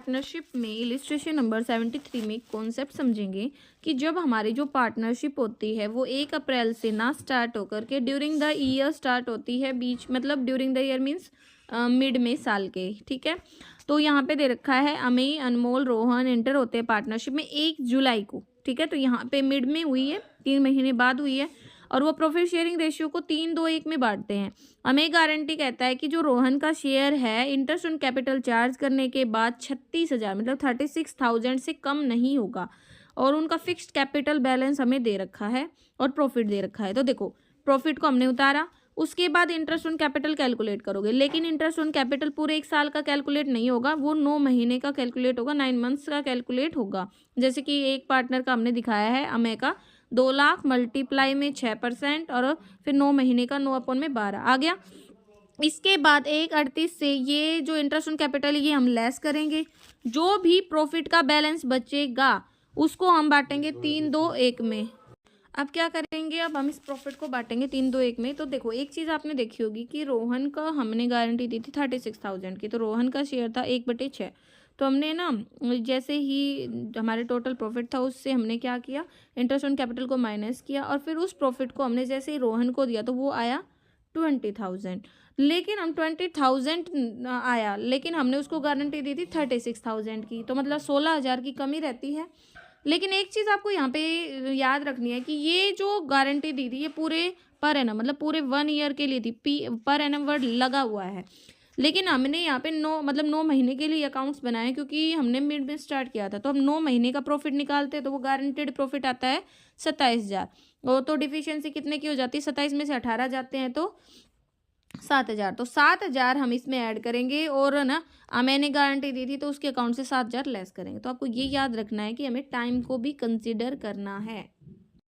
Partnership में illustration number 73 में concept समझेंगे कि जब हमारी जो पार्टनरशिप होती है वो 1 अप्रैल से ना स्टार्ट होकर के ड्यूरिंग द ईयर स्टार्ट होती है, बीच मतलब during the year means mid में साल के, ठीक है। तो यहाँ पे दे रखा है अमेय, अनमोल, रोहन एंटर होते हैं पार्टनरशिप में 1 जुलाई को, ठीक है। तो यहाँ पे मिड में हुई है, 3 महीने बाद हुई है, और वो प्रॉफिट शेयरिंग रेशियो को 3-2-1 में बांटते हैं। हमें गारंटी कहता है कि जो रोहन का शेयर है इंटरेस्ट ऑन कैपिटल चार्ज करने के बाद 36,000 मतलब 36,000 से कम नहीं होगा, और उनका फिक्स्ड कैपिटल बैलेंस हमें दे रखा है और प्रॉफिट दे रखा है। तो देखो प्रॉफिट को हमने उतारा, उसके बाद इंटरेस्ट ऑन कैपिटल कैलकुलेट करोगे, लेकिन इंटरेस्ट ऑन कैपिटल पूरे 1 साल का कैलकुलेट नहीं होगा, वो 9 महीने का कैलकुलेट होगा, 9 मंथ्स का कैलकुलेट होगा। जैसे कि एक पार्टनर का हमने दिखाया है अमेय का 2 लाख मल्टीप्लाई में 6% और फिर 9 महीने का 9/12 आ गया। इसके बाद 1/38 से ये जो इंटरेस्ट ऑन कैपिटल ये हम लेस करेंगे, जो भी प्रॉफिट का बैलेंस बचेगा उसको हम बांटेंगे 3-2-1 में। अब क्या करेंगे, अब हम इस प्रॉफिट को बांटेंगे 3-2-1 में। तो देखो एक चीज़ आपने देखी होगी कि रोहन का हमने गारंटी दी थी 36,000 की, तो रोहन का शेयर था 1/6। तो हमने ना जैसे ही हमारे टोटल प्रॉफिट था उससे हमने क्या किया, इंटरेस्ट ऑन कैपिटल को माइनस किया, और फिर उस प्रॉफिट को हमने जैसे ही रोहन को दिया तो वो आया 20,000। लेकिन हम 20,000 आया, लेकिन हमने उसको गारंटी दी थी 36,000 की, तो मतलब 16,000 की कमी रहती है। लेकिन एक चीज़ आपको यहाँ पे याद रखनी है कि ये जो गारंटी दी थी ये पूरे पर एनम मतलब पूरे 1 ईयर के लिए थी, पर एनम वर्ड लगा हुआ है। लेकिन हमने यहाँ पे 9 महीने के लिए अकाउंट्स बनाए, क्योंकि हमने मिड में स्टार्ट किया था, तो हम 9 महीने का प्रॉफिट निकालते हैं तो वो गारंटेड प्रॉफिट आता है 27,000। वो तो डिफिशियंसी कितने की हो जाती है, 27 में से 18 जाते हैं तो 7,000। तो 7,000 हम इसमें ऐड करेंगे, और ना मैंने गारंटी दी थी तो उसके अकाउंट से 7,000 लेस करेंगे। तो आपको ये याद रखना है कि हमें टाइम को भी कंसिडर करना है।